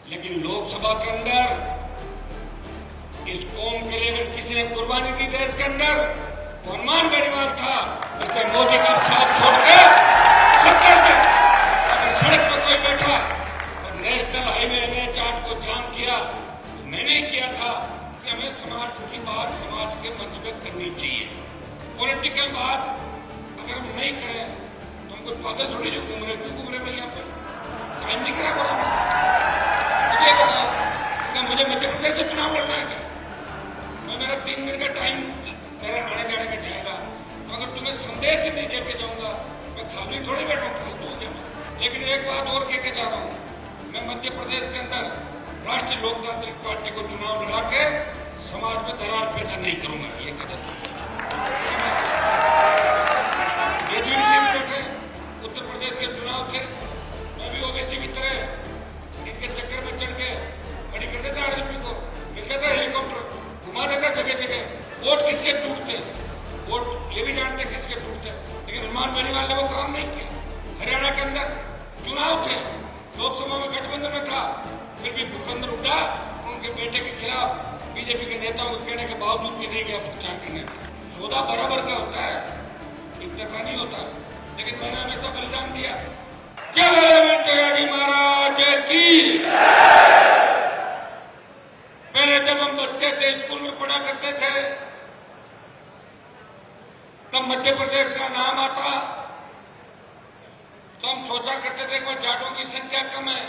लेकिन लोकसभा के अंदर इस कौम के लिए अगर किसी ने कुर्बानी दी देश के अंदर, वो हनुमान बेनीवाल था। जिसने मोदी का साथ छोड़ के 70 दिन अगर सड़क पर कोई बैठा और नेशनल हाईवे NH8 को जाम किया, तो मैंने ही किया था कि हमें समाज की बात समाज के मंच पे करनी चाहिए। पॉलिटिकल बात अगर हम नहीं करें तो हम कोई पागल थोड़ी जो घूम रहे, क्यों घूम रहे भाई? यहाँ पे टाइम नहीं खराब हो रहा। मुझे बताओ क्या मुझे मध्य प्रदेश से चुनाव लड़ना है क्या? मैं मेरा 3 दिन का टाइम मेरा आने जाने का जाएगा, तो अगर तुम्हें संदेश ही नहीं दे के जाऊंगा, मैं खाली थोड़ी बैठूं, फालतू हो गया। लेकिन एक बात और कह के जा रहा हूं, मैं मध्य प्रदेश के अंदर राष्ट्रीय लोकतांत्रिक पार्टी को चुनाव लड़ा के समाज में दरार पैदा नहीं करूंगा, ये कह देता हूं। उत्तर प्रदेश के चुनाव थे, मैं भी ओबीसी की तरह इनके चक्कर में चढ़ के खड़ी कर देता आरएलपी को, मिल जाता हेलीकॉप्टर, घुमा देता जगह जगह। वोट किसके टूटते, वोट ये भी जानते किसके टूटते, लेकिन हनुमान बेनीवाल ने वो काम नहीं किया। हरियाणा के अंदर चुनाव थे, लोकसभा में गठबंधन में था, फिर भी भूपेंद्र हुड्डा उनके बेटे के खिलाफ बीजेपी के नेताओं के कहने के बावजूद भी नहीं गया प्रचार करने। सौदा बराबर का होता है, एक तरफा नहीं होता। लेकिन मैंने हमेशा बलिदान दिया। क्या जी महाराज की। पहले जब हम बच्चे थे, स्कूल में पढ़ा करते थे, तब मध्य प्रदेश का नाम आता तो हम सोचा करते थे कि वह जाटों की संख्या कम है।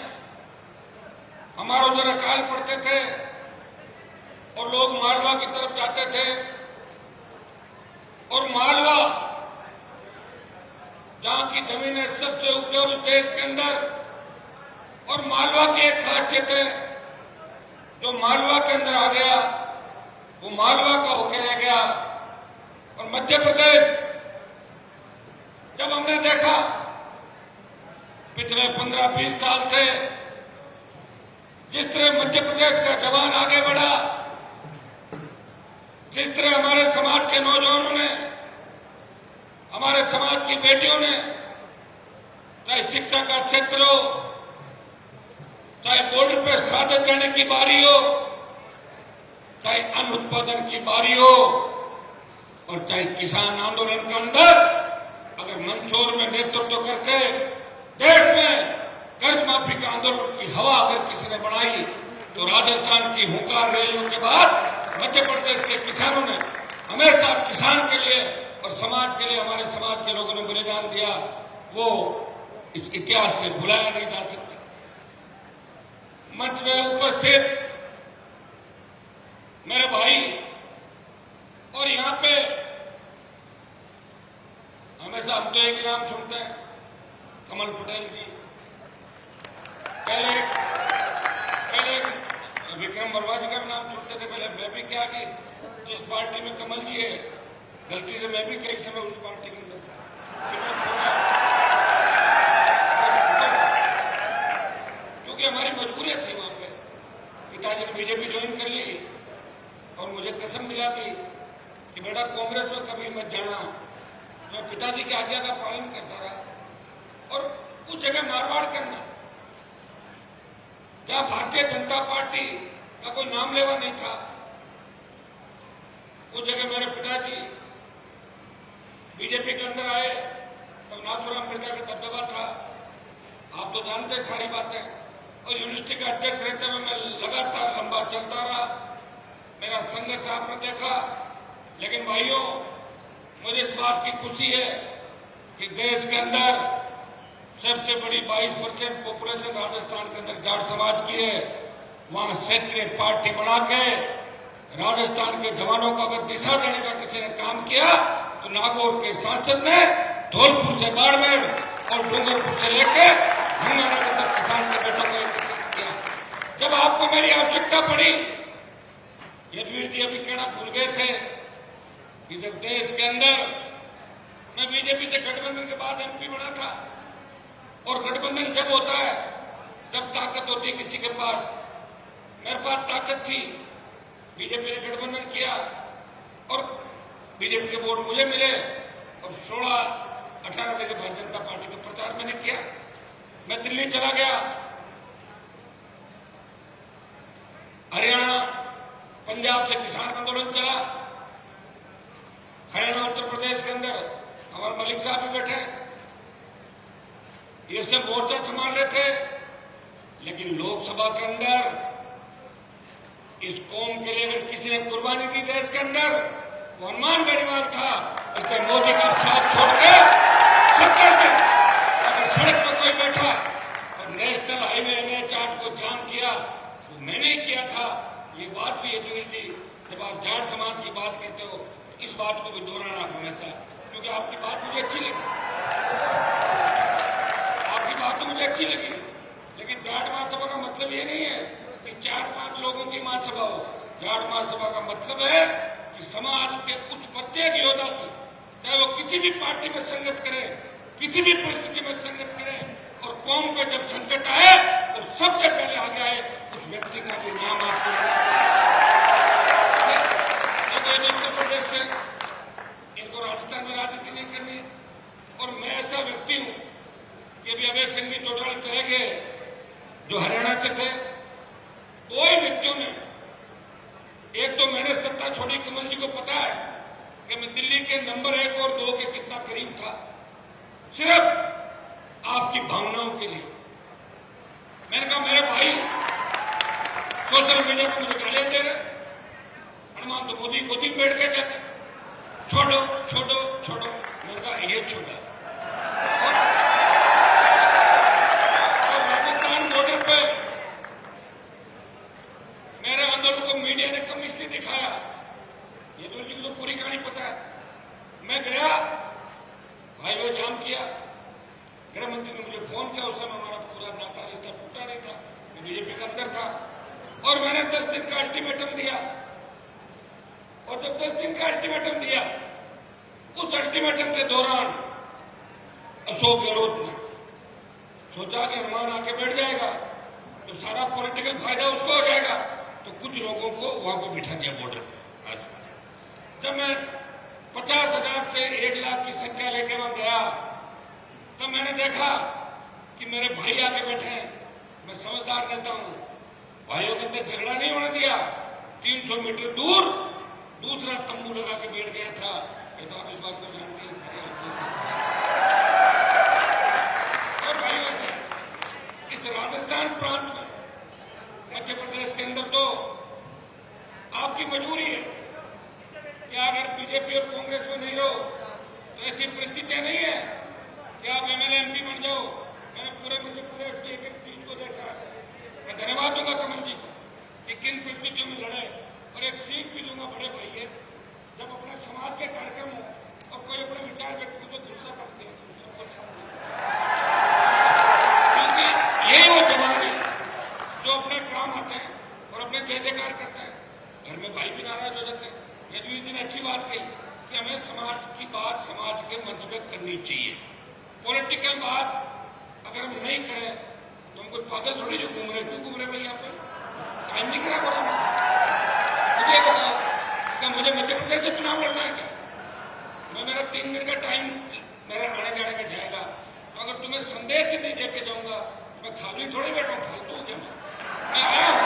हमारे उधर अकाल पड़ते थे और लोग मालवा की तरफ जाते थे, और मालवा जहां की जमीनें सबसे उपजाऊ देश के अंदर, और मालवा की एक खासियत है, जो मालवा के अंदर आ गया वो मालवा का होके रह गया। और मध्य प्रदेश जब हमने देखा पिछले 15-20 साल से जिस तरह मध्य प्रदेश का जवान आगे बढ़ा, जिस तरह हमारे समाज के नौजवानों ने, हमारे समाज की बेटियों ने, चाहे शिक्षा का क्षेत्र हो, चाहे बॉर्डर पे शहादत देने की बारी हो, चाहे अन्न उत्पादन की बारी हो, और चाहे किसान आंदोलन के अंदर अगर मंदसौर में नेतृत्व करके देश में कर्ज माफी का आंदोलन की हवा अगर किसी ने बनाई, तो राजस्थान की हुंकार रैलियों के बाद मध्य प्रदेश के किसानों ने हमेशा किसान के लिए और समाज के लिए, हमारे समाज के लोगों ने बलिदान दिया, वो इस इतिहास से भुलाया नहीं जा सकता। मंच में उपस्थित मेरे भाई, और यहाँ पे हमेशा हम तो एक ही नाम सुनते हैं, कमल पटेल जी। पहले विक्रम वर्मा जी का भी नाम सुनते थे, पहले मैं भी क्या कि जिस पार्टी में कमल जी है, गलती से मैं भी कई समय उस पार्टी के अंदर था, क्योंकि हमारी मजबूरियां थी। वहां पे पिताजी ने बीजेपी ज्वाइन कर ली और मुझे कसम मिला थी कि बेटा कांग्रेस में कभी मत जाना। मैं पिताजी की आज्ञा का पालन करता रहा। और उस जगह मारवाड़ के अंदर जहां भारतीय जनता पार्टी का कोई नाम लेवा नहीं था, उस जगह मेरे पिताजी बीजेपी के अंदर आए, तब नाथूराम मिर्जा का दबदबा था, आप तो जानते हैं सारी बातें। और यूनिवर्सिटी का अध्यक्ष रहते हुए मैं लगातार लंबा चलता रहा, मेरा संघर्ष आपने देखा। लेकिन भाइयों, मुझे इस बात की खुशी है कि देश के अंदर सबसे बड़ी 22% पॉपुलेशन राजस्थान के अंदर जाट समाज की है। वहां क्षेत्रीय पार्टी बना के राजस्थान के जवानों को अगर दिशा देने का किसी ने काम किया, तो नागौर के सांसद ने धौलपुर से बाड़मेर और डूंगरपुर से लेकर गंगानगर तक किसान के बेटों को एकत्रित किया। जब आपको मेरी आवश्यकता पड़ी, यदुवीर जी अभी कहना भूल गए थे कि जब देश के अंदर मैं बीजेपी से गठबंधन के बाद MP बना था, और गठबंधन जब होता है तब ताकत होती है किसी के पास। मेरे पास ताकत थी, बीजेपी ने गठबंधन किया और बीजेपी के वोट मुझे मिले, और 16-18 जगह भारतीय जनता पार्टी का प्रचार मैंने किया। मैं दिल्ली चला गया, पंजाब से किसान आंदोलन चला, हरियाणा उत्तर प्रदेश के अंदर हमारे मलिक साहब भी बैठे, ये सब मोर्चा संभाल रहे थे। लेकिन लोकसभा के अंदर इस कौम के लिए अगर किसी ने कुर्बानी दी देश के अंदर, वो हनुमान बेनीवाल था। इसलिए मोदी का साथ छोड़ के 70 दिन अगर सड़क पर कोई बैठा और नेशनल हाईवे NH8 को जाम किया तो मैंने ही किया था। ये बात भी अधूरी थी। जब आप जाट समाज की बात करते हो, इस बात को भी दोहराना आप हमेशा, क्योंकि आपकी बात मुझे अच्छी लगी, आपकी बात तो मुझे अच्छी लगी। लेकिन जाट महासभा का मतलब ये नहीं है कि 4-5 लोगों की महासभा हो। जाट महासभा का मतलब है कि समाज के उस प्रत्येक योद्धा की, चाहे वो किसी भी पार्टी में संघर्ष करे, किसी भी परिस्थिति में संघर्ष करे, और कौम पे जब संकट आए तो सबसे पहले आगे आए, उस व्यक्ति का भी नाम आपको उत्तर प्रदेश से, इनको राजस्थान में राजनीति नहीं करनी। और मैं ऐसा व्यक्ति हूं कि अभी अभय सिंह जी चौटाला चले गए जो हरियाणा से थे। दो ही व्यक्तियों ने, एक तो मैंने सत्ता छोड़ी, कमल जी को पता है कि मैं दिल्ली के नंबर 1 और 2 के कितना करीब था, सिर्फ आपकी भावनाओं के लिए। मैंने कहा मेरे भाई सोशल मीडिया पर मुझे गालियां दे रहे, हनुमान तो मोदी गोदी में बैठ के जाते, छोड़ो छोड़ो छोड़ो। मैंने कहा ये छोड़ा। और राजस्थान बॉर्डर पे मेरे आंदोलन को मीडिया ने कम इसलिए दिखाया, ये दूर जी को तो पूरी कहानी पता है। मैं गया, हाईवे जाम किया, गृह मंत्री ने मुझे फोन किया। उस समय हमारा पूरा नाता रिश्ता टूटा नहीं था, मैं बीजेपी के अंदर था, और मैंने 10 दिन का अल्टीमेटम दिया। और जब 10 दिन का अल्टीमेटम दिया, उस अल्टीमेटम के दौरान अशोक गहलोत ने सोचा कि हनुमान आके बैठ जाएगा तो सारा पॉलिटिकल फायदा उसको हो जाएगा, तो कुछ लोगों को वहां पर बिठा दिया बॉर्डर पे। जब मैं 50,000 से 1 लाख की संख्या लेके वहां गया, तब मैंने देखा कि मेरे भाई आके बैठे हैं। मैं समझदार नेता हूं, भाइयों के अंदर झगड़ा नहीं होने दिया। 300 मीटर दूर दूसरा तंबू लगा के बैठ गया था। तो आप इस बात को जानते हैं। और भाइयों ऐसे इस राजस्थान प्रांत में, मध्य प्रदेश के अंदर तो आपकी मजबूरी है कि अगर बीजेपी और कांग्रेस में नहीं रहो तो ऐसी परिस्थितियां नहीं है कि आप MLA MP बन जाओ। मैंने पूरे मध्य प्रदेश की एक चीज को देखा। मैं धन्यवाद दूंगा कमल जी को कि किन परिस्थितियों में लड़े, और एक सीख भी दूंगा बड़े भाई है, जब अपने समाज के कार्यक्रम हो और कोई अपने विचार व्यक्त कर तो गुस्सा करते हैं, क्योंकि यही वो जवान है जो अपने काम आते हैं और अपने जय जयकार करते हैं। घर में भाई भी नाराज हो जाते हैं। यदुवीर जी ने अच्छी बात कही कि हमें समाज की बात समाज के मंच में करनी चाहिए। पॉलिटिकल बात अगर हम नहीं करें तो हम कोई पागल थोड़ी जो घूम रहे, क्यों घूम रहे भाई यहाँ पे? टाइम नहीं खराब हो रहा। मुझे बताओ क्या मुझे मध्य प्रदेश से चुनाव लड़ना है क्या? मेरा 3 दिन का टाइम मेरा आने जाने का जाएगा, तो अगर तुम्हें संदेश ही नहीं देके जाऊंगा, मैं खाली थोड़ी बैठा हूँ, फालतू क्या? मैं आया हूँ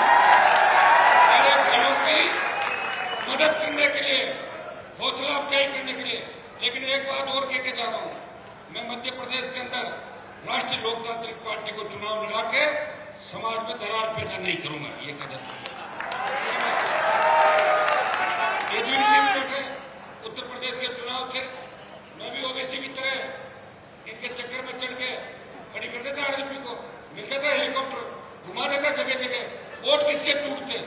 मेरे भाइयों की मदद करने के लिए, हौसला अफजाई करने के लिए। लेकिन एक बात और कह के जा रहा हूँ, मैं मध्य प्रदेश के अंदर राष्ट्रीय लोकतांत्रिक पार्टी को चुनाव लड़ा के समाज में दरार पैदा नहीं करूंगा, ये कह देता हूँ। ये बैठे उत्तर प्रदेश के चुनाव थे, मैं भी ओबीसी की तरह इनके चक्कर में चढ़ के खड़ी कर देता आरएलपी को, मिलता था हेलीकॉप्टर, घुमा देता जगह जगह। वोट किसके टूटते,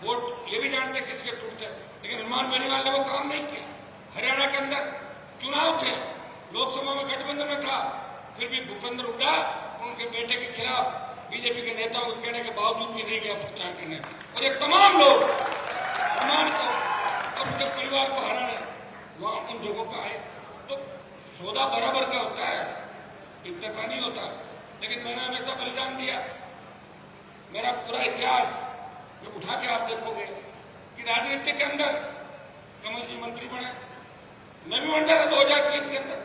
वोट ये भी जानते किसके टूटते, लेकिन हनुमान बेनीवाल ने वो काम नहीं किया। हरियाणा के अंदर चुनाव थे, लोकसभा में गठबंधन में था, फिर भी भूपेंद्र हुड्डा उनके बेटे के खिलाफ बीजेपी के नेताओं के कहने के बावजूद भी नहीं गया प्रचार करने, और ये तमाम लोग हनुमान को और उसके परिवार को हराने वहां उन जगहों पर आए। तो सौदा बराबर का होता है, एक तरफा नहीं होता। लेकिन मैंने हमेशा बलिदान दिया। मेरा पूरा इतिहास जब उठा के आप देखोगे कि राजनीति के अंदर कमल जी मंत्री बने, मैं भी बनता था 2003 के अंदर।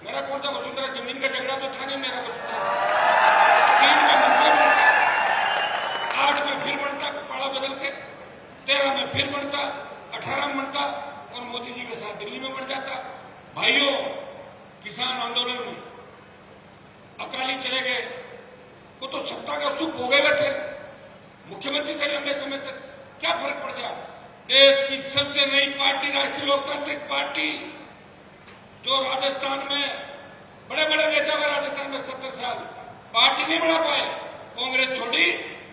मेरा कौन सा वसुंधरा जमीन का झगड़ा तो था नहीं मेरा वसुंधरा। 3 में मंत्री बनता, 8 में फिर बनता, कपाड़ा बदल के 13 में फिर बढ़ता, 18 में बढ़ता और मोदी जी के साथ दिल्ली में बढ़ जाता। भाइयों, किसान आंदोलन में अकाली चले गए, वो तो सत्ता का सुख भोगे हुए थे, मुख्यमंत्री थे लंबे समय तक, क्या फर्क पड़ गया? देश की सबसे नई पार्टी राष्ट्रीय लोकतांत्रिक पार्टी, जो राजस्थान में बड़े बड़े नेता हुए, राजस्थान में 70 साल पार्टी नहीं बना पाए, कांग्रेस छोड़ी,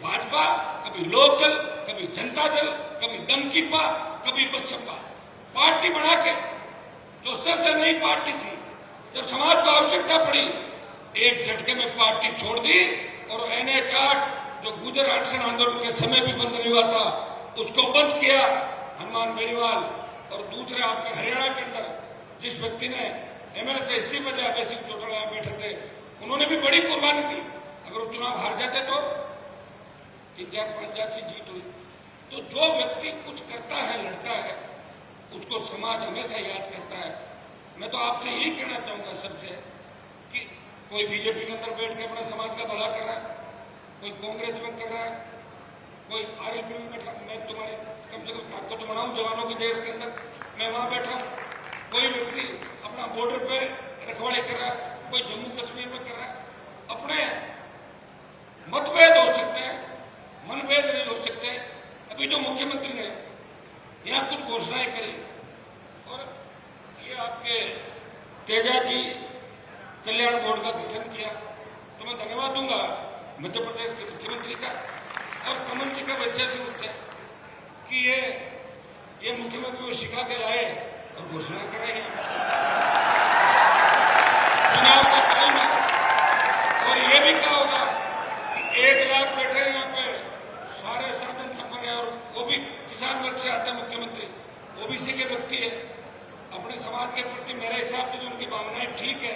भाजपा, कभी लोकदल, कभी जनता दल, कभी दमकीपा, कभी बसपा, पार्टी बना के जो सबसे नई पार्टी थी, जब समाज को आवश्यकता पड़ी, एक झटके में पार्टी छोड़ दी और NH 8 जो गुजर अड़चन आंदोलन के समय भी बंद नहीं हुआ था, उसको बंद किया हनुमान बेनीवाल। और दूसरे आपके हरियाणा के अंदर जिस व्यक्ति ने MLA से इस्तीफा दिया, बेसिक चौटाला बैठे थे, उन्होंने भी बड़ी कुर्बानी दी। अगर वो चुनाव हार जाते तो 3-4-5 जीत हुई। तो जो व्यक्ति कुछ करता है, लड़ता है, उसको समाज हमेशा याद करता है। मैं तो आपसे यही कहना चाहूंगा सबसे कि कोई बीजेपी के अंदर बैठ के अपने समाज का भला कर रहा है, कोई कांग्रेस में कर रहा है, कोई RLP में बैठा, मैं तुम्हारी कम से कम ताकत बनाऊं जवानों की देश के अंदर, मैं वहां बैठा हूं। कोई व्यक्ति अपना बॉर्डर पे रखवाली कर रहा है, कोई जम्मू कश्मीर में कर रहा है। अपने मतभेद हो सकते हैं, मनभेद नहीं हो सकते। अभी जो मुख्यमंत्री ने यहाँ कुछ घोषणाएं करी और ये आपके तेजाजी कल्याण बोर्ड का गठन किया, तो मैं धन्यवाद दूंगा मध्य प्रदेश के मुख्यमंत्री का और कमल जी का वैसे भी रूप है कि ये मुख्यमंत्री को सिखा के लाए और घोषणा कर रहे हैं चुनाव का टाइम है। और ये भी कहा होगा कि 1 लाख बैठे हैं यहाँ पे, सारे साधन संपन्न है, और वो भी किसान वर्ग से आते हैं मुख्यमंत्री, OBC के व्यक्ति है। अपने समाज के प्रति मेरे हिसाब से तो उनकी भावनाएं ठीक है,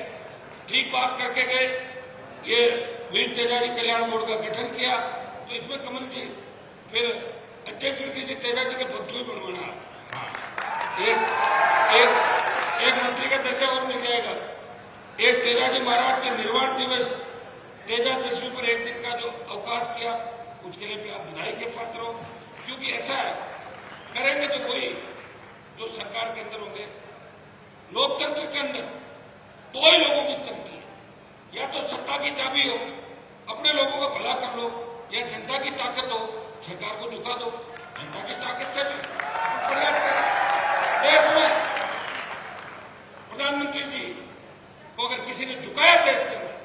ठीक बात करके गए। ये वीर तेजाजी कल्याण बोर्ड का गठन किया, तो इसमें कमल जी फिर अध्यक्ष भी किसी तेजाजी के भक्त भी बनवाना, एक मंत्री का दर्जा और मिल जाएगा। एक तेजाजी महाराज के निर्वाण दिवस तेजादशमी पर 1 दिन का जो अवकाश किया, उसके लिए भी आप बधाई के पात्र हो। क्योंकि ऐसा है, करेंगे तो कोई जो सरकार के अंदर होंगे, लोकतंत्र के अंदर 2 ही लोगों की चलती है, या तो सत्ता की चाबी हो, अपने लोगों का भला कर लो, या जनता की ताकत हो, सरकार को झुका दो। जनता की ताकत से भी प्रयास करें। देश में प्रधानमंत्री जी को अगर किसी ने झुकाया देश के अंदर,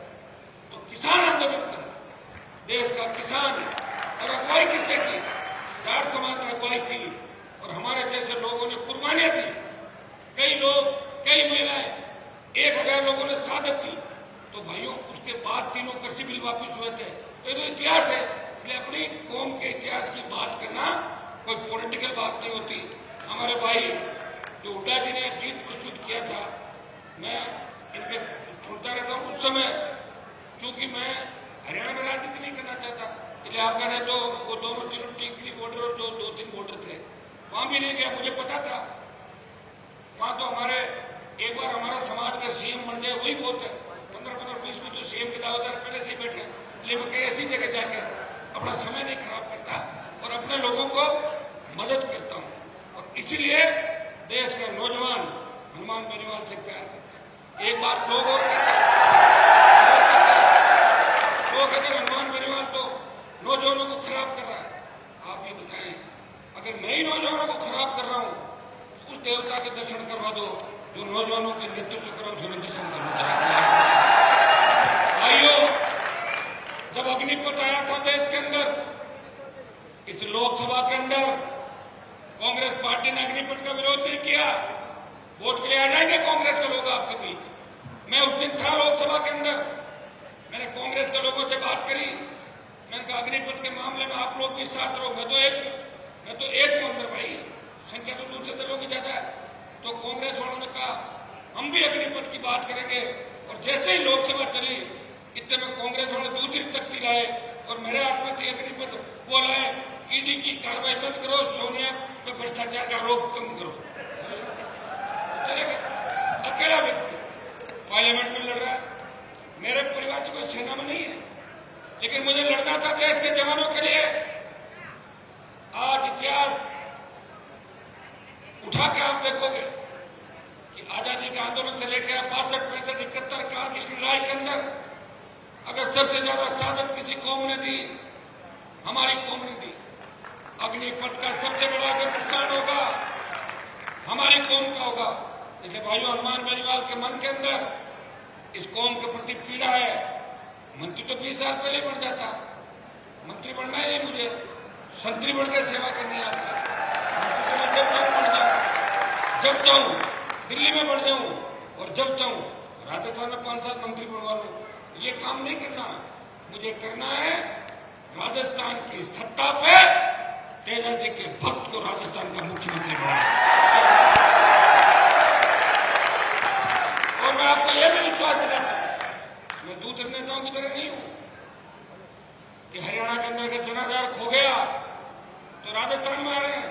तो किसान आंदोलन करना, देश का किसान। और अगुवाई किसने की? जाट समाज ने अगुवाई की और हमारे जैसे लोगों ने कुर्बानियां दी। कई लोग, कई महिलाएं, 1000 लोगों ने शहादत दी। तो भाइयों, उसके बाद 3 कृषि बिल वापिस हुए थे। तो ये तो इतिहास है, इसलिए अपनी कौम के इतिहास की बात करना कोई पॉलिटिकल बात नहीं होती। हमारे भाई जो हुड्डा जी ने गीत प्रस्तुत किया था, मैं इनके सुनता रहता हूँ। उस समय चूंकि मैं हरियाणा में राजनीति नहीं करना चाहता, इसलिए आप कहने तो वो दोनों तीनों टीकरी बॉर्डर और जो 2-3 बॉर्डर थे, वहां भी नहीं गया। मुझे पता था वहां तो हमारे एक बार हमारा समाज का CM बन जाए वही बहुत है। 15-20 में जो CM की दावेदार पहले से बैठे, लेकिन मैं कहीं ऐसी जगह जाके अपना समय नहीं खराब करता और अपने लोगों को मदद करता हूँ। और इसीलिए देश का नौजवान हनुमान बेनीवाल से प्यार करता है। एक बात लोग और कहते हैं, हनुमान बेनीवाल तो नौजवानों को खराब कर रहा है। आप ये बताएं, अगर मैं ही नौजवानों को खराब कर रहा हूँ, तो उस देवता के दर्शन करवा दो जो नौजवानों के नेतृत्व करो, उसमें दर्शन करवा। भाइयों, जब अग्निपथ आया था देश के अंदर, इस लोकसभा के अंदर कांग्रेस पार्टी ने अग्निपथ का विरोध नहीं किया। वोट के लिए आ जाएंगे कांग्रेस के लोग आपके बीच। मैं उस दिन था लोकसभा के अंदर, मैंने कांग्रेस के लोगों से बात करी। मैंने कहा अग्निपथ के मामले में आप लोग भी साथ रहो। मैं तो एक हूं अंदर भाई, संख्या तो दूसरे दलों की ज्यादा है। तो कांग्रेस वालों ने कहा हम भी अग्निपथ की बात करेंगे। और जैसे ही लोकसभा चली, इतने में कांग्रेस वाले दूसरी तख्ती लाए और मेरे हाथ में थी अग्निपथ, वो लाए ED की कार्रवाई बंद करो, सोनिया पे भ्रष्टाचार का आरोप कम करो। चले गए। अकेला व्यक्ति पार्लियामेंट में लड़ रहा है। मेरे परिवार की कोई सेना में नहीं है, लेकिन मुझे लड़ना था देश के जवानों के लिए। आज इतिहास देखोगे कि आजादी के आंदोलन से लेकर 62, 65, 71 काल की लड़ाई के अंदर अगर सबसे ज्यादा शहादत किसी कौम ने दी, हमारी कौम ने दी। अग्निपथ का सबसे बड़ा अगर नुकसान होगा हमारी कौम का होगा। इसलिए भाइयों, हनुमान बेनीवाल के मन के अंदर इस कौम के प्रति पीड़ा है। मंत्री तो 20 साल पहले बढ़ जाता, मंत्री बनना ही नहीं मुझे, संतरी बढ़कर सेवा करनी है आपसे। जब चाहूं दिल्ली में बढ़ जाऊं और जब चाहूं राजस्थान में 5-7 मंत्री बनवा लूं। ये काम नहीं करना, मुझे करना है राजस्थान की सत्ता पे तेजा जी के भक्त को राजस्थान का मुख्यमंत्री बनाना। और मैं आपको यह भी विश्वास दिलाता हूं, मैं दूसरे नेताओं की तरह नहीं हूं कि हरियाणा के अंदर अगर जनाधार खो गया तो राजस्थान में आ रहे हैं,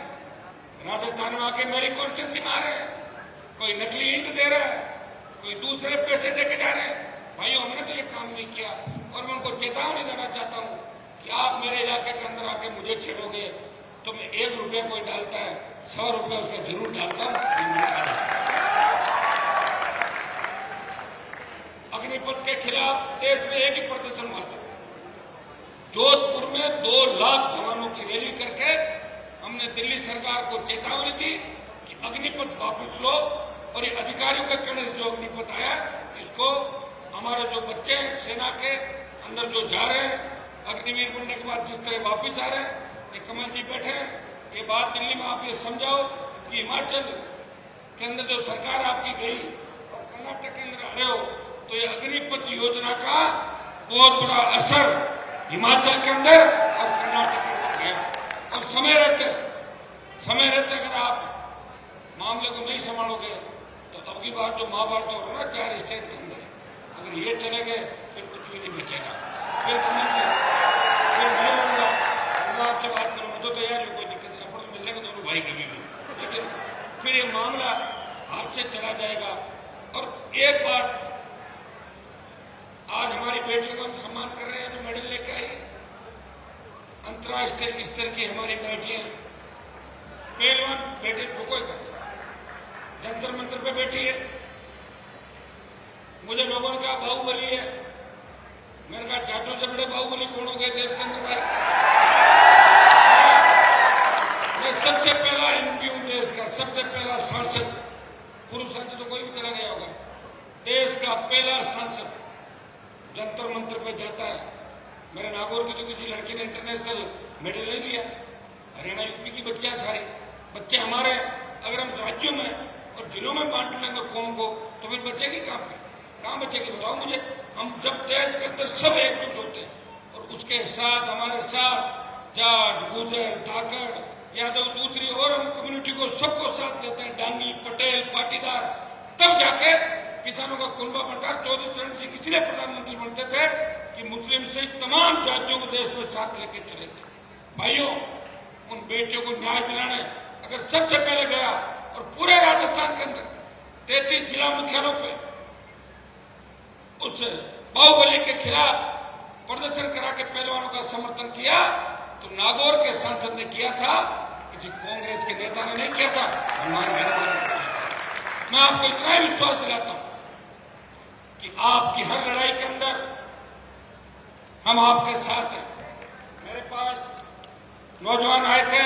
राजस्थान में आके मेरी कॉन्स्टिट्यूंसी में आ रहे हैं, कोई नकली ईंट दे रहा है, कोई दूसरे पैसे देके जा रहे हैं। भाइयों, हमने तो ये काम नहीं किया और मैं उनको चेतावनी देना चाहता हूं कि आप मेरे इलाके के अंदर आके मुझे छेड़ोगे तो मैं 1 रुपया कोई डालता है 100 रुपया उसका जरूर डालता हूं। अग्निपथ के खिलाफ देश में एक ही प्रदर्शन हुआ था। जोधपुर में 2 लाख जवानों की रैली करके हमने दिल्ली सरकार को चेतावनी दी कि अग्निपथ वापस लो और ये अधिकारियों के कहने से जो अग्निपथ आया इसको हमारे जो बच्चे सेना के अंदर जो जा रहे हैं अग्निवीर बनने के बाद जिस तरह वापिस आ रहे हैं, ये कमल जी बैठे हैं, ये बात दिल्ली में आप ये समझाओ कि हिमाचल के अंदर जो सरकार आपकी गई और कर्नाटक के अंदर आ रहे हो तो ये अग्निपथ योजना का बहुत बड़ा असर हिमाचल के अंदर और कर्नाटक के अंदर गया। और समय रहते अगर आप मामले को नहीं संभालोगे तो अब की बार जो महाभारत हो रहा है 4 स्टेट के अंदर, अगर ये चले गए फिर कुछ भी नहीं बचेगा। फिर मैं रहूंगा, मैं आपसे बात करूंगा तो तैयार हो, कोई दिक्कत नहीं, अपन मिलने का दोनों भाई कभी भी, लेकिन फिर ये मामला हाथ से चला जाएगा। और एक बात, आज हमारी बेटियों का हम सम्मान कर रहे हैं जो मेडल लेके आई, अंतर्राष्ट्रीय स्तर की हमारी बेटियां, पहलवान बेटे रुको जंतर मंत्र पे बैठी है। मुझे लोगों ने कहा बाहुबली है, मैंने कहा जाटों से बड़े बाहुबली कौन हो गए देश के अंदर भाई। मैं सबसे पहला एमपी हूं देश का, सबसे पहला सांसद, पुरुष सांसद तो कोई भी चला गया होगा, देश का पहला सांसद जंतर मंत्र पे जाता है। मेरे नागौर की तो किसी लड़की ने इंटरनेशनल मेडल नहीं दिया। हरियाणा यूपी की बच्चे हैं, सारे बच्चे हमारे। अगर हम राज्यों में और जिलों में बांट लेंगे कौम को तो फिर बचेगी कहाँ बचेगी बताओ मुझे। हम जब देश के अंदर सब एकजुट होते हैं और उसके साथ हमारे साथ जाट, गुजर, धाकड़, यादव, दूसरी और हम कम्युनिटी को सबको साथ लेते हैं, डांगी, पटेल, पाटीदार, तब जाके किसानों का कुनबा बढ़ता। 14 चरण सिंह इसलिए प्रधानमंत्री बनते थे कि मुस्लिम से तमाम जातियों को देश में साथ लेके चले थे। भाइयों, उन बेटियों को न्याय दिलाने अगर सबसे पहले गया और पूरे राजस्थान के अंदर 33 जिला मुख्यालयों पे उस बाहुबली के खिलाफ प्रदर्शन करा के पहलवानों का समर्थन किया तो नागौर के सांसद ने किया था, किसी कांग्रेस के नेता ने नहीं किया था, हनुमान बेनीवाल ने किया था। मैं आपको इतना ही विश्वास दिलाता हूं कि आपकी हर लड़ाई के अंदर हम आपके साथ हैं। मेरे पास नौजवान आए थे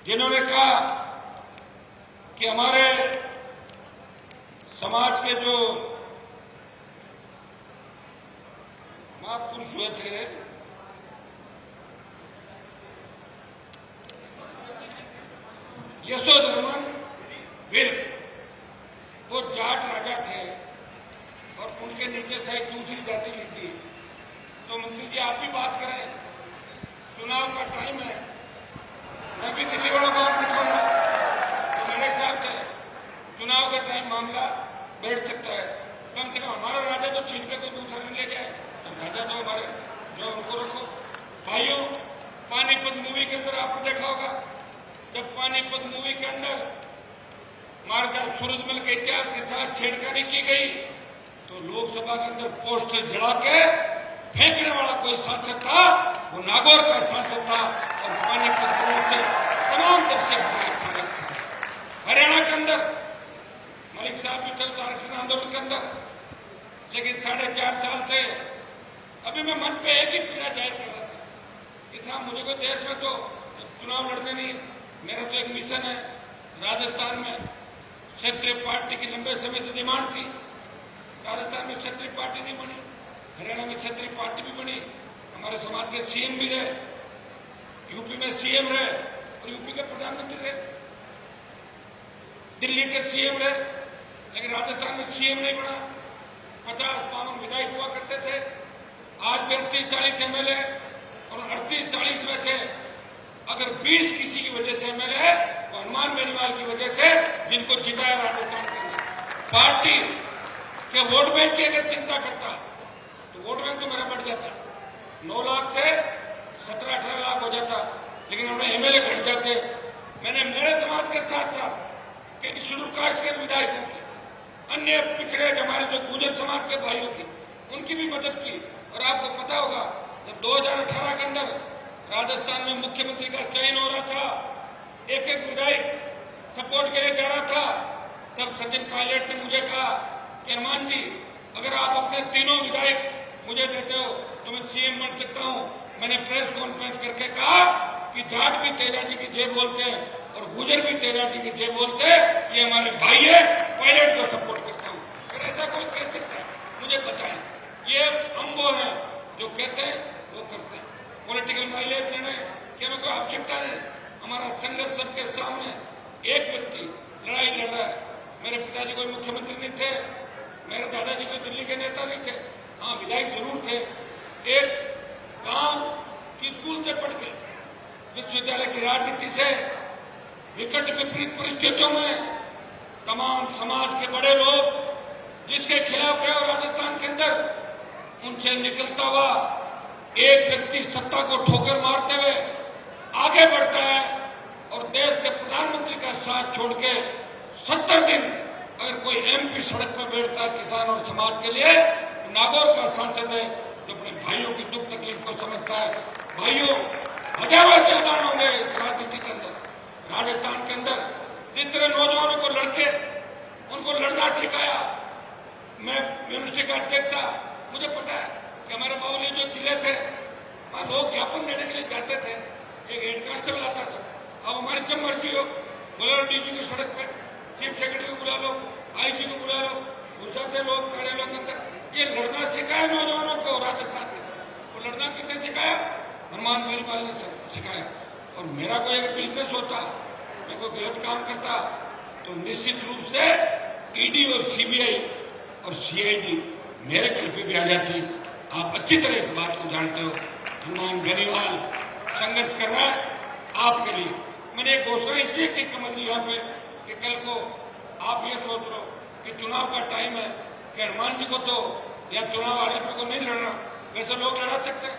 जिन्होंने कहा कि हमारे समाज के जो महापुरुष हुए थे, यशोधर्मन विर्क, वो जाट राजा थे और उनके नीचे शायद दूसरी जाति लिख दी। तो मंत्री जी आप भी बात करें, चुनाव का टाइम है, मैं भी दिल्ली वालों को और दिखाऊंगा तो मेरे हिसाब से चुनाव का टाइम मामला बैठ सकता है। कम से कम हमारा राजा तो छीन के कोई दूसरा नहीं ले जाए, राजा तो हमारे जो उनको रखो। भाइयों, पानीपत मूवी के अंदर आपने देखा होगा, जब पानीपत मूवी के अंदर महाराजा सूरजमल के इतिहास के साथ छेड़खानी की गई तो लोकसभा के अंदर पोस्टर जला के फेंकने वाला कोई सांसद था, वो नागौर का सांसद था और पानीपत से तमाम दर्शक थे। हरियाणा के अंदर मलिक साहब भी थे आरक्षण आंदोलन के अंदर, लेकिन 4.5 साल से अभी मैं मंच पे एक ही पीड़ा जाहिर कर रहा था कि साहब मुझे कोई देश में तो चुनाव लड़ने नहीं, मेरा तो एक मिशन है। राजस्थान में क्षेत्रीय पार्टी की लंबे समय से डिमांड थी, राजस्थान में क्षेत्रीय पार्टी नहीं बनी, हरियाणा में क्षेत्रीय पार्टी भी बनी, हमारे समाज के सीएम भी रहे, यूपी में सीएम रहे और यूपी के प्रधानमंत्री रहे, दिल्ली के सीएम रहे, लेकिन राजस्थान में सीएम नहीं बना। 50-52 विधायक हुआ करते थे, आज भी 38-40 एमएलए और 38-40 में से अगर 20 किसी की वजह से एमएलए है तो हनुमान बेनीवाल की वजह से, जिनको जिताया राजस्थान के अंदर। पार्टी के वोट बैंक की अगर चिंता करता तो वोट बैंक तो मेरा बढ़ जाता, 9 लाख से 17-18 लाख हो जाता, लेकिन हमें एमएलए घट जाते। मैंने मेरे समाज के साथ साथ कि शेड्यूल कास्ट के विधायकों की, अन्य पिछड़े हमारे जो गुर्जर समाज के भाइयों की, उनकी भी मदद की। और आपको पता होगा जब 2018 के अंदर राजस्थान में मुख्यमंत्री का चयन हो रहा था, एक विधायक सपोर्ट के लिए जा रहा था, तब सचिन पायलट ने मुझे कहा कि हनुमान जी अगर आप अपने तीनों विधायक मुझे देते हो तो मैं सीएम बन सकता हूं। मैंने प्रेस कॉन्फ्रेंस करके कहा कि जाट भी तेजा जी की जय बोलते हैं और गुजर भी तेजा जी की जय बोलते हैं, ये हमारे भाई है, पायलट को सपोर्ट करता हूं। अगर ऐसा कोई कह सकता है मुझे बताएं। ये हम वो हैं जो कहते हैं वो करते हैं। पॉलिटिकल माइलेज लेने की हमें कोई आवश्यकता नहीं। हमारा संघर्ष सबके सामने, एक व्यक्ति लड़ाई लड़ रहा है। मेरे पिताजी कोई मुख्यमंत्री नहीं थे, मेरे दादाजी कोई दिल्ली के नेता नहीं थे, हाँ विधायक जरूर थे। एक गांव की स्कूल से पढ़ के विश्वविद्यालय की राजनीति से विकट विपरीत परिस्थितियों में तमाम समाज के बड़े लोग जिसके खिलाफ है राजस्थान के अंदर, उनसे निकलता हुआ एक व्यक्ति सत्ता को ठोकर मारते हुए आगे बढ़ता है और देश के प्रधानमंत्री का साथ छोड़ के 70 दिन अगर कोई एमपी सड़क पर बैठता है किसान और समाज के लिए, नागौर का सांसद है जो अपने भाइयों की दुख तकलीफ को समझता है। भाइयों, हजारों से उदाहरण होंगे इस राजनीति के अंदर। राजस्थान के अंदर जिस तरह नौजवानों को लड़के उनको लड़ना सिखाया, मैं यूनिवर्सिटी का अध्यक्ष था, मुझे पता है कि हमारे बाबूजी जो जिले थे वहां लोग ज्ञापन देने के लिए जाते थे, एक हेड कांस्टेबल आता था, अब हमारी जब मर्जी हो बुला लो डीजी की सड़क पे, चीफ सेक्रेटरी को बुला लो, आईजी को बुला लो, घुस जाते लोग कार्यालयों के अंदर। ये लड़ना सिखाया नौजवानों को राजस्थान के अंदर। वो लड़ना किसने सिखाया? हनुमान बेनीवाल ने सिखाया। और मेरा कोई अगर बिजनेस होता, मैं कोई गलत काम करता तो निश्चित रूप से ईडी और सीबीआई और सीआईडी मेरे घर पे भी आ जाती। आप अच्छी तरह इस बात को जानते हो। हनुमान बेनीवाल संघर्ष कर रहा है आपके लिए। मैंने एक घोषणा इसलिए की कमल जी यहाँ पे कि कल को आप ये सोच लो कि चुनाव का टाइम है कि हनुमान जी को तो या चुनाव आरोपी को नहीं लड़ना, वैसे लोग लड़ा सकते हैं,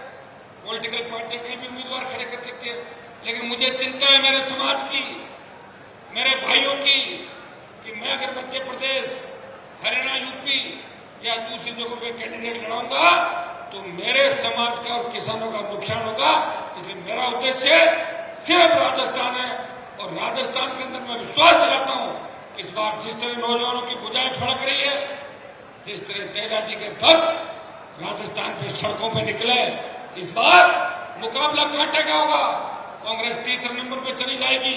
पॉलिटिकल पार्टी कहीं भी उम्मीदवार खड़े कर सकती है, लेकिन मुझे चिंता है मेरे समाज की, मेरे भाइयों की, कि मैं अगर मध्य प्रदेश, हरियाणा, यूपी या दूसरी जगहों पे कैंडिडेट लड़ाऊंगा तो मेरे समाज का और किसानों का नुकसान होगा। इसलिए मेरा उद्देश्य सिर्फ राजस्थान है और राजस्थान के अंदर मैं विश्वास दिलाता हूं इस बार जिस तरह नौजवानों की भुजाएं फड़क रही है, जिस तरह तेजा जी के भक्त राजस्थान पे सड़कों पे निकले, इस बार मुकाबला कांटे का होगा। कांग्रेस तीसरे नंबर पे चली जाएगी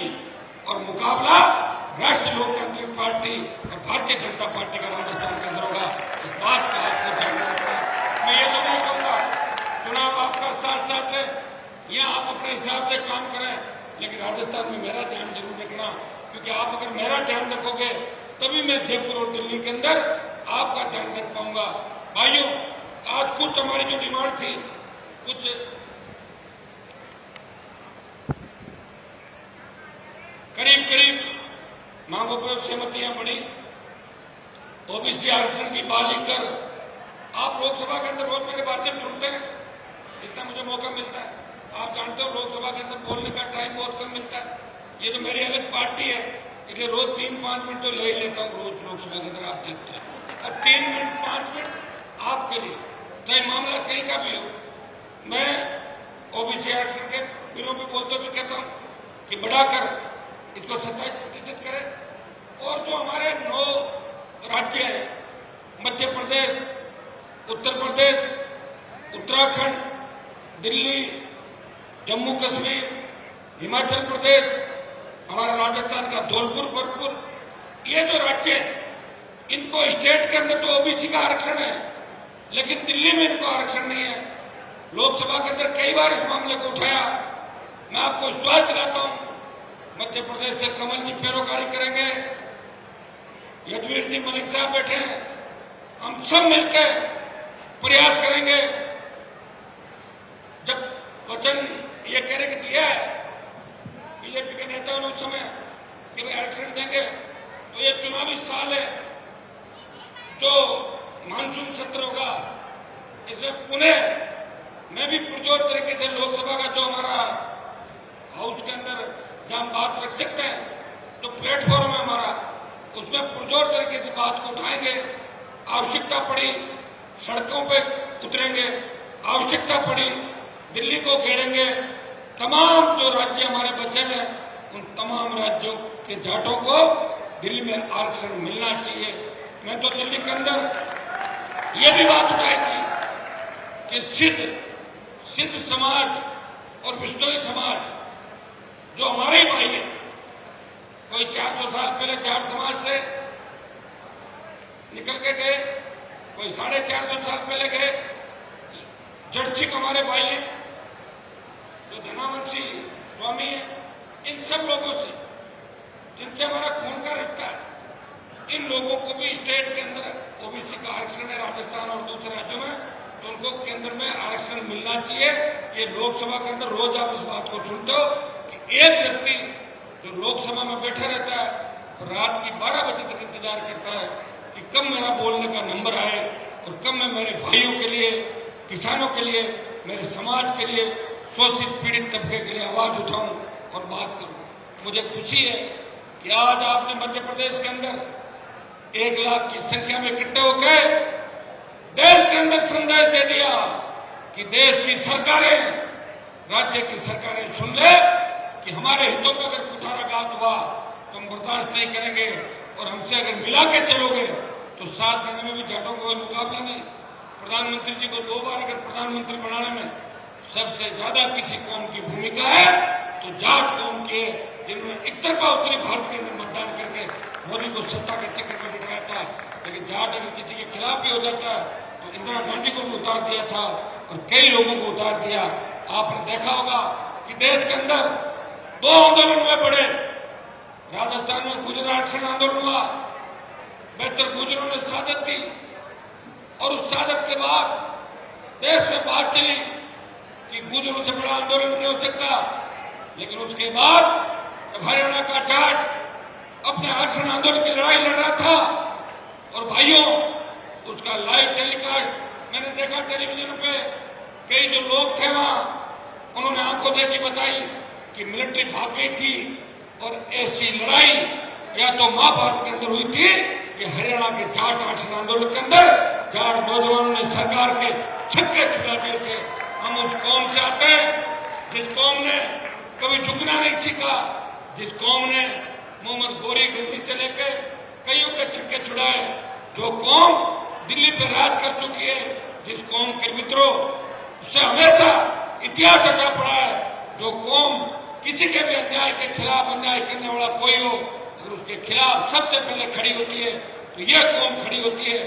और मुकाबला राष्ट्रीय लोकतांत्रिक पार्टी और भारतीय जनता पार्टी का राजस्थान के अंदर होगा। इस बात को आपको ध्यान रखना। मैं ये तो नहीं कहूंगा चुनाव आपका साथ साथ है, यहाँ आप अपने हिसाब से काम करें, लेकिन राजस्थान में मेरा ध्यान जरूर रखना, क्योंकि आप अगर मेरा ध्यान रखोगे तभी मैं जयपुर और दिल्ली के अंदर आपका ध्यान रख पाऊंगा। भाइयों, आज कुछ हमारी जो डिमांड थी, कुछ करीब मांगों पर सहमतियां बढ़ी। ओबीसी आरक्षण की बहाली कर, आप लोकसभा के अंदर रोज मेरे भाषण सुनते हैं, जितना मुझे मौका मिलता है, आप जानते हो लोकसभा के अंदर बोलने का टाइम बहुत कम मिलता है। ये तो मेरी अलग पार्टी है, इसलिए रोज 3-5 मिनट तो ले ही लेता हूँ रोज लोकसभा के अंदर, आप देखते हैं। और 3 मिनट 5 मिनट आपके लिए, चाहे मामला कहीं का भी हो। मैं ओबीसी आरक्षण के बिलों पे बोलते हुए कहता हूँ कि बढ़ाकर इसको 27% करें, और जो हमारे 9 राज्य हैं, मध्य प्रदेश, उत्तर प्रदेश, उत्तराखंड, दिल्ली, जम्मू कश्मीर, हिमाचल प्रदेश, हमारा राजस्थान का धौलपुर, भरतपुर, ये जो राज्य हैं, इनको स्टेट के अंदर तो ओबीसी का आरक्षण है, लेकिन दिल्ली में इनको आरक्षण नहीं है। लोकसभा के अंदर कई बार इस मामले को उठाया। मैं आपको विश्वास दिलाता हूं, मध्य प्रदेश से कमल जी पैरोकारी करेंगे, यदुवीर जी मलिक साहब बैठे हैं, हम सब मिलकर प्रयास करेंगे। जब वचन ये कहने के दिया है बीजेपी के नेताओं ने उस समय कि भाई आरक्षण देंगे, तो ये चुनावी साल है, जो मानसून सत्र होगा, इसमें पुनः मैं भी पुरजोर तरीके से लोकसभा का जो हमारा हाउस के अंदर जहां हम बात रख सकते हैं, जो प्लेटफॉर्म है हमारा, उसमें पुरजोर तरीके से बात को उठाएंगे। आवश्यकता पड़ी सड़कों पे उतरेंगे, आवश्यकता पड़ी दिल्ली को घेरेंगे। तमाम जो राज्य हमारे बचे में, उन तमाम राज्यों के जाटों को दिल्ली में आरक्षण मिलना चाहिए। मैं तो दिल्ली के अंदर ये भी बात उठाई थी कि सिद्ध समाज और विष्णोई समाज जो हमारे ही भाई है, कोई 400 साल पहले जाट समाज से निकल के गए, कोई 450 साल पहले गए, जटसिंह हमारे भाई हैं, जो धनावंशी स्वामी है, इन सब लोगों से जिनसे हमारा खून का रिश्ता है, इन लोगों को भी स्टेट के अंदर ओबीसी का आरक्षण है, राजस्थान और दूसरे राज्यों में, तो उनको केंद्र में आरक्षण मिलना चाहिए। ये लोकसभा के अंदर रोज आप इस बात को सुनते हो कि एक व्यक्ति जो लोकसभा में बैठा रहता है और रात की 12 बजे तक इंतजार करता है कि कब मेरा बोलने का नंबर आए और कब मैं मेरे भाइयों के लिए, किसानों के लिए, मेरे समाज के लिए, शोषित पीड़ित तबके के लिए आवाज उठाऊं और बात करूं। मुझे खुशी है कि आज आपने मध्य प्रदेश के अंदर 1 लाख की संख्या में इकट्ठे होकर देश के अंदर संदेश दे दिया कि देश की सरकारें, राज्य की सरकारें सुन ले कि हमारे हितों पर अगर कुठाराघात हुआ तो हम बर्दाश्त नहीं करेंगे, और हमसे अगर मिला के चलोगे तो 7 महीने में भी जाटों को कोई मुकाबला नहीं। प्रधानमंत्री जी को 2 बार अगर प्रधानमंत्री बनाने में सबसे ज्यादा किसी कौम की भूमिका है तो जाट कौम के, जिन्होंने एक तरफा उत्तरी भारत के अंदर मतदान करके मोदी को सत्ता के चक्कर में बिठाया था। लेकिन जाट अगर किसी के खिलाफ भी हो जाता है तो इंदिरा गांधी को भी उतार दिया था और कई लोगों को उतार दिया। आपने देखा होगा कि देश के अंदर 2 आंदोलन हुए बड़े। राजस्थान में गुर्जर आरक्षण आंदोलन हुआ, बेहतर गुर्जरों ने शहादत दी, और उस शहादत के बाद देश में बात चली कि गुर्जरों से बड़ा आंदोलन नहीं हो सकता। लेकिन उसके बाद जब हरियाणा का जाट अपने आरक्षण आंदोलन की लड़ाई लड़ रहा था, और भाइयों उसका लाइव टेलीकास्ट मैंने देखा टेलीविजन पे, कई जो लोग थे वहां, उन्होंने आंखों देखी बताई कि मिलिट्री भाग गई थी, और ऐसी लड़ाई या तो महाभारत के अंदर हुई थी, ये हरियाणा के जाट आरक्षण आंदोलन के अंदर जाट नौजवानों ने सरकार के छक्के छुड़ा दिए थे। हम उस कौम से आते हैं जिस कौम ने कभी झुकना नहीं सीखा, जिस कौम ने मोहम्मद गोरी गद्दी से लेकर कईयों के छक्के छुड़ाए, जो कौम दिल्ली पर राज कर चुकी है, जिस कौम के विद्रोह से हमेशा इतिहास रचा पड़ा है, जो कौम किसी के भी अन्याय के खिलाफ, अन्याय करने वाला कोई हो, अगर उसके खिलाफ सबसे पहले खड़ी होती है तो यह कौम खड़ी होती है।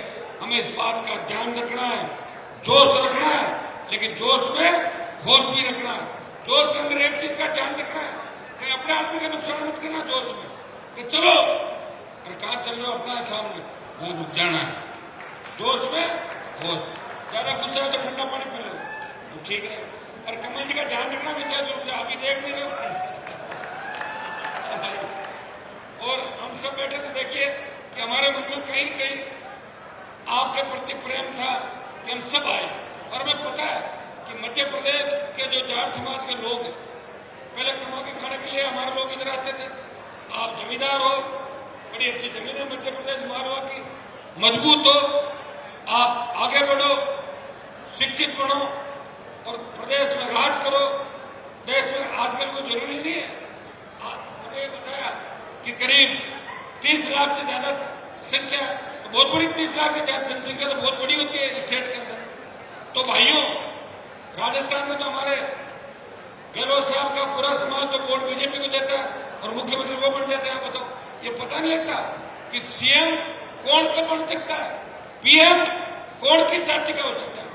हमें इस बात का ध्यान रखना है, जोश रखना है, लेकिन जोश में होश भी रखना है। जोश के अंदर एक चीज का ध्यान रखना है कि अपने आदमी का नुकसान मत करना जोश में, कि चलो अरे कहाँ चल रहे हो, अपना सामने वहां रुक जाना है। जोश में होश, ज्यादा गुस्सा है तो ठंडा पानी पी लो, वो ठीक है। और कमल जी का ध्यान रखना विषय जो अभी देख नहीं रहे। और हम सब बैठे तो देखिए कि हमारे मन में कहीं न कहीं आपके प्रति प्रेम था कि हम सब आए। और हमें पता है कि मध्य प्रदेश के जो जाट समाज के लोग हैं, पहले कमा के खाने के लिए हमारे लोग इधर आते थे। आप जमींदार हो, बड़ी अच्छी जमीन है मध्य प्रदेश मारवा की, मजबूत हो, आप आगे बढ़ो, शिक्षित बनो और प्रदेश में राज करो। देश में आजकल कोई जरूरी नहीं है। मुझे बताया कि करीब 30 लाख से ज्यादा संख्या, तो बहुत बड़ी 30 लाख से ज्यादा जनसंख्या तो बहुत बड़ी होती है स्टेट के अंदर। तो भाइयों, राजस्थान में तो हमारे गहलोत साहब का पूरा समाज तो वोट बीजेपी को देता है और मुख्यमंत्री वो बन जाते हैं। बताओ, ये पता नहीं लगता कि सीएम कौन का बन सकता है, पीएम कौन की जाति का हो सकता है।